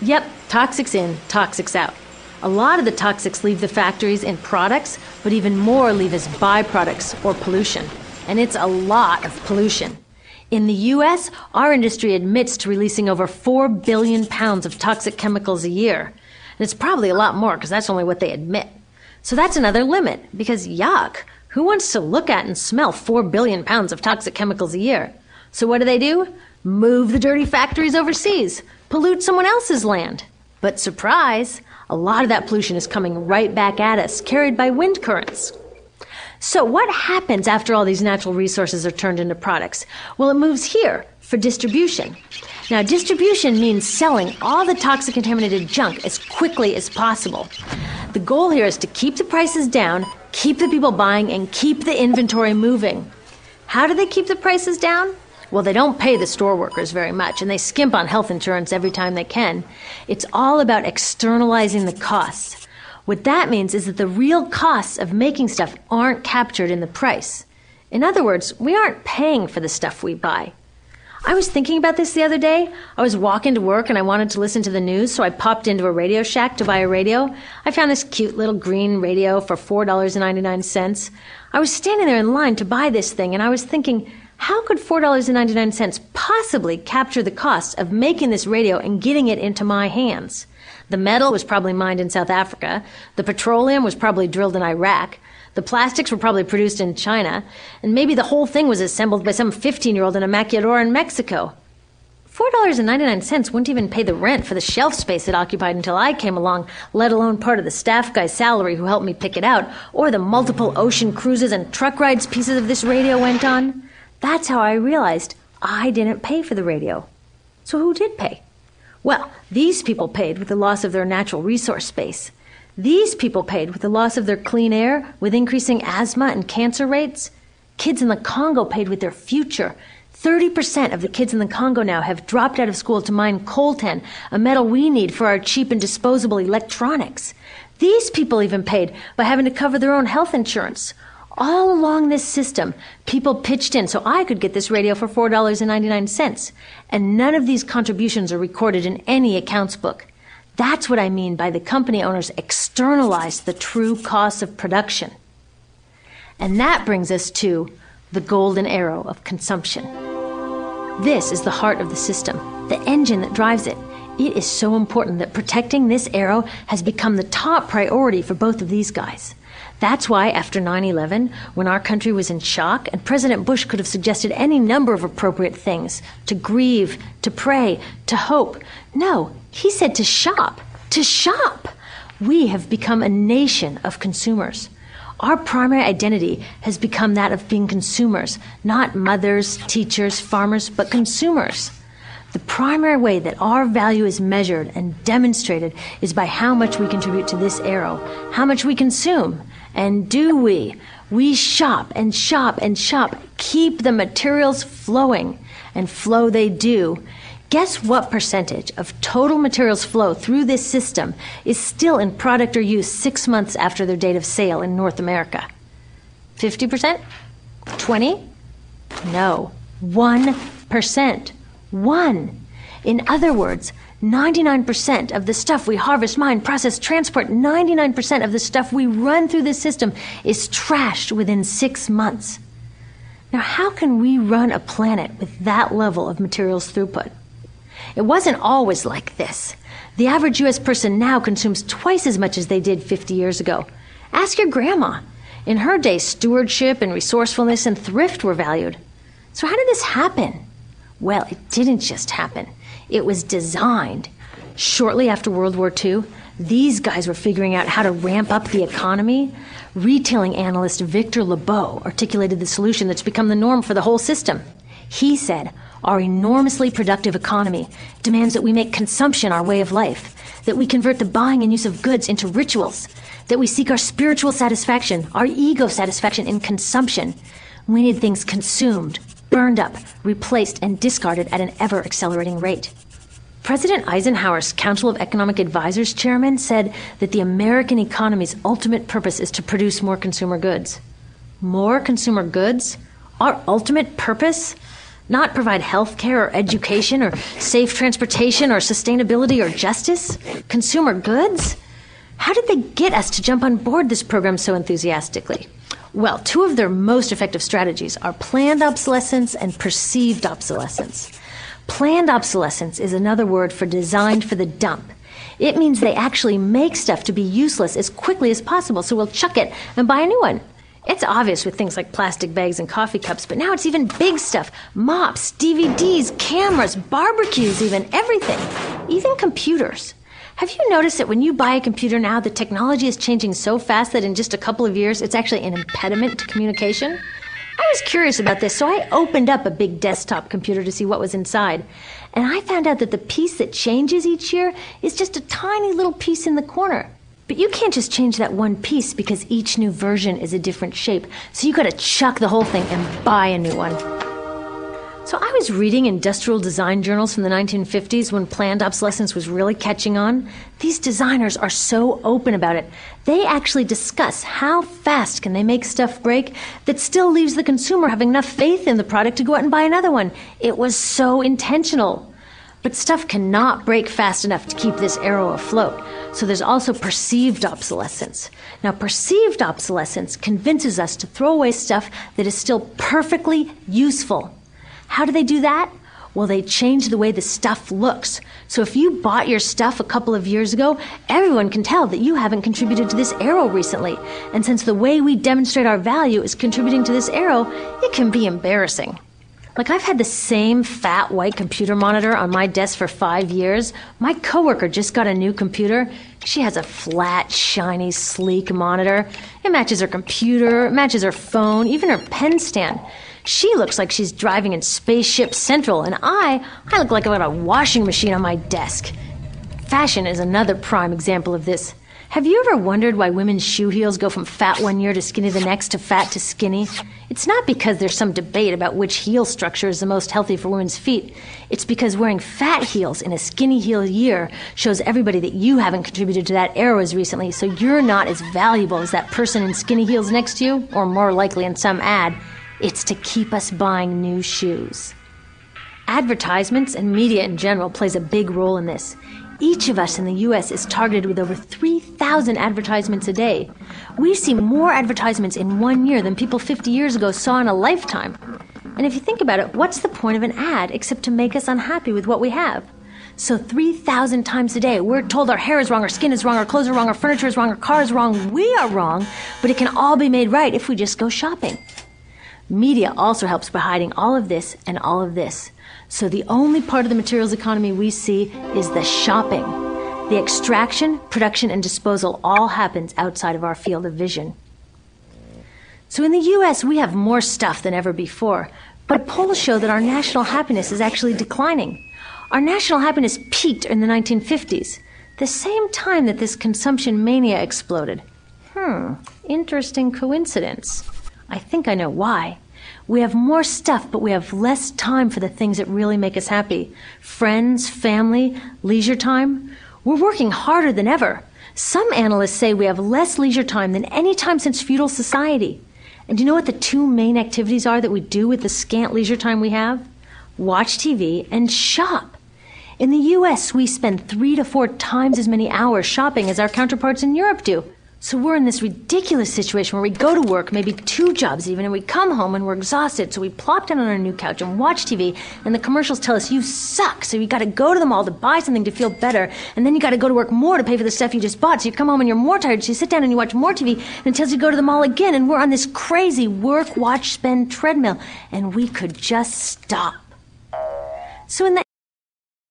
Yep, toxics in, toxics out. A lot of the toxics leave the factories in products, but even more leave as byproducts or pollution. And it's a lot of pollution. In the U.S., our industry admits to releasing over 4 billion pounds of toxic chemicals a year. And it's probably a lot more because that's only what they admit. So that's another limit, because yuck, who wants to look at and smell 4 billion pounds of toxic chemicals a year? So what do? Move the dirty factories overseas, pollute someone else's land. But surprise, a lot of that pollution is coming right back at us, carried by wind currents. So what happens after all these natural resources are turned into products? Well, it moves here for distribution. Now, distribution means selling all the toxic contaminated junk as quickly as possible. The goal here is to keep the prices down, keep the people buying, and keep the inventory moving. How do they keep the prices down? Well, they don't pay the store workers very much, and they skimp on health insurance every time they can. It's all about externalizing the costs. What that means is that the real costs of making stuff aren't captured in the price. In other words, we aren't paying for the stuff we buy. I was thinking about this the other day. I was walking to work and I wanted to listen to the news, so I popped into a Radio Shack to buy a radio. I found this cute little green radio for $4.99. I was standing there in line to buy this thing, and I was thinking, how could $4.99 possibly capture the cost of making this radio and getting it into my hands? The metal was probably mined in South Africa. The petroleum was probably drilled in Iraq. The plastics were probably produced in China. And maybe the whole thing was assembled by some 15-year-old in a maquiladora in Mexico. $4.99 wouldn't even pay the rent for the shelf space it occupied until I came along, let alone part of the staff guy's salary who helped me pick it out, or the multiple ocean cruises and truck rides pieces of this radio went on. That's how I realized I didn't pay for the radio. So who did pay? Well, these people paid with the loss of their natural resource space. These people paid with the loss of their clean air, with increasing asthma and cancer rates. Kids in the Congo paid with their future. 30% of the kids in the Congo now have dropped out of school to mine coltan, a metal we need for our cheap and disposable electronics. These people even paid by having to cover their own health insurance. All along this system, people pitched in so I could get this radio for $4.99. And none of these contributions are recorded in any accounts book. That's what I mean by the company owners externalized the true costs of production. And that brings us to the golden arrow of consumption. This is the heart of the system, the engine that drives it. It is so important that protecting this arrow has become the top priority for both of these guys. That's why after 9/11, when our country was in shock, and President Bush could have suggested any number of appropriate things, to grieve, to pray, to hope. No, he said to shop. To shop! We have become a nation of consumers. Our primary identity has become that of being consumers, not mothers, teachers, farmers, but consumers. The primary way that our value is measured and demonstrated is by how much we contribute to this arrow, how much we consume. And do we? We shop and shop and shop, keep the materials flowing, and flow they do. Guess what percentage of total materials flow through this system is still in product or use 6 months after their date of sale in North America? 50%? 20%? No, 1%. 1. In other words, 99% of the stuff we harvest, mine, process, transport, 99% of the stuff we run through this system is trashed within 6 months. Now, how can we run a planet with that level of materials throughput? It wasn't always like this. The average U.S. person now consumes twice as much as they did 50 years ago. Ask your grandma. In her day, stewardship and resourcefulness and thrift were valued. So how did this happen? Well, it didn't just happen. It was designed. Shortly after World War II, these guys were figuring out how to ramp up the economy. Retailing analyst Victor Lebeau articulated the solution that's become the norm for the whole system. He said, our enormously productive economy demands that we make consumption our way of life, that we convert the buying and use of goods into rituals, that we seek our spiritual satisfaction, our ego satisfaction in consumption. We need things consumed, burned up, replaced, and discarded at an ever-accelerating rate. President Eisenhower's Council of Economic Advisors chairman said that the American economy's ultimate purpose is to produce more consumer goods. More consumer goods? Our ultimate purpose? Not provide health care or education or safe transportation or sustainability or justice? Consumer goods? How did they get us to jump on board this program so enthusiastically? Well, two of their most effective strategies are planned obsolescence and perceived obsolescence. Planned obsolescence is another word for designed for the dump. It means they actually make stuff to be useless as quickly as possible, so we'll chuck it and buy a new one. It's obvious with things like plastic bags and coffee cups, but now it's even big stuff. Mops, DVDs, cameras, barbecues even, everything. Even computers. Have you noticed that when you buy a computer now, the technology is changing so fast that in just a couple of years, it's actually an impediment to communication? I was curious about this, so I opened up a big desktop computer to see what was inside. And I found out that the piece that changes each year is just a tiny little piece in the corner. But you can't just change that one piece because each new version is a different shape. So you gotta chuck the whole thing and buy a new one. So I was reading industrial design journals from the 1950s when planned obsolescence was really catching on. These designers are so open about it. They actually discuss how fast can they make stuff break that still leaves the consumer having enough faith in the product to go out and buy another one. It was so intentional. But stuff cannot break fast enough to keep this arrow afloat. So there's also perceived obsolescence. Now, perceived obsolescence convinces us to throw away stuff that is still perfectly useful. How do they do that? Well, they change the way the stuff looks. So if you bought your stuff a couple of years ago, everyone can tell that you haven't contributed to this arrow recently. And since the way we demonstrate our value is contributing to this arrow, it can be embarrassing. Like, I've had the same fat white computer monitor on my desk for 5 years. My coworker just got a new computer. She has a flat, shiny, sleek monitor. It matches her computer, it matches her phone, even her pen stand. She looks like she's driving in Spaceship Central, and I look like I've got a washing machine on my desk. Fashion is another prime example of this. Have you ever wondered why women's shoe heels go from fat one year to skinny the next to fat to skinny? It's not because there's some debate about which heel structure is the most healthy for women's feet. It's because wearing fat heels in a skinny heel year shows everybody that you haven't contributed to that arrow as recently, so you're not as valuable as that person in skinny heels next to you, or more likely in some ad. It's to keep us buying new shoes. Advertisements and media in general plays a big role in this. Each of us in the U.S. is targeted with over 3,000 advertisements a day. We see more advertisements in 1 year than people 50 years ago saw in a lifetime. And if you think about it, what's the point of an ad except to make us unhappy with what we have? So 3,000 times a day, we're told our hair is wrong, our skin is wrong, our clothes are wrong, our furniture is wrong, our car is wrong. We are wrong, but it can all be made right if we just go shopping. Media also helps by hiding all of this and all of this. So the only part of the materials economy we see is the shopping. The extraction, production, and disposal all happens outside of our field of vision. So in the U.S., we have more stuff than ever before, but polls show that our national happiness is actually declining. Our national happiness peaked in the 1950s, the same time that this consumption mania exploded. Interesting coincidence. I think I know why. We have more stuff, but we have less time for the things that really make us happy. Friends, family, leisure time. We're working harder than ever. Some analysts say we have less leisure time than any time since feudal society. And do you know what the two main activities are that we do with the scant leisure time we have? Watch TV and shop. In the U.S., we spend 3 to 4 times as many hours shopping as our counterparts in Europe do. So we're in this ridiculous situation where we go to work, maybe 2 jobs even, and we come home and we're exhausted. So we plop down on our new couch and watch TV, and the commercials tell us you suck. So you got to go to the mall to buy something to feel better, and then you got to go to work more to pay for the stuff you just bought. So you come home and you're more tired, so you sit down and you watch more TV, and it tells you to go to the mall again. And we're on this crazy work, watch, spend treadmill, and we could just stop. So in the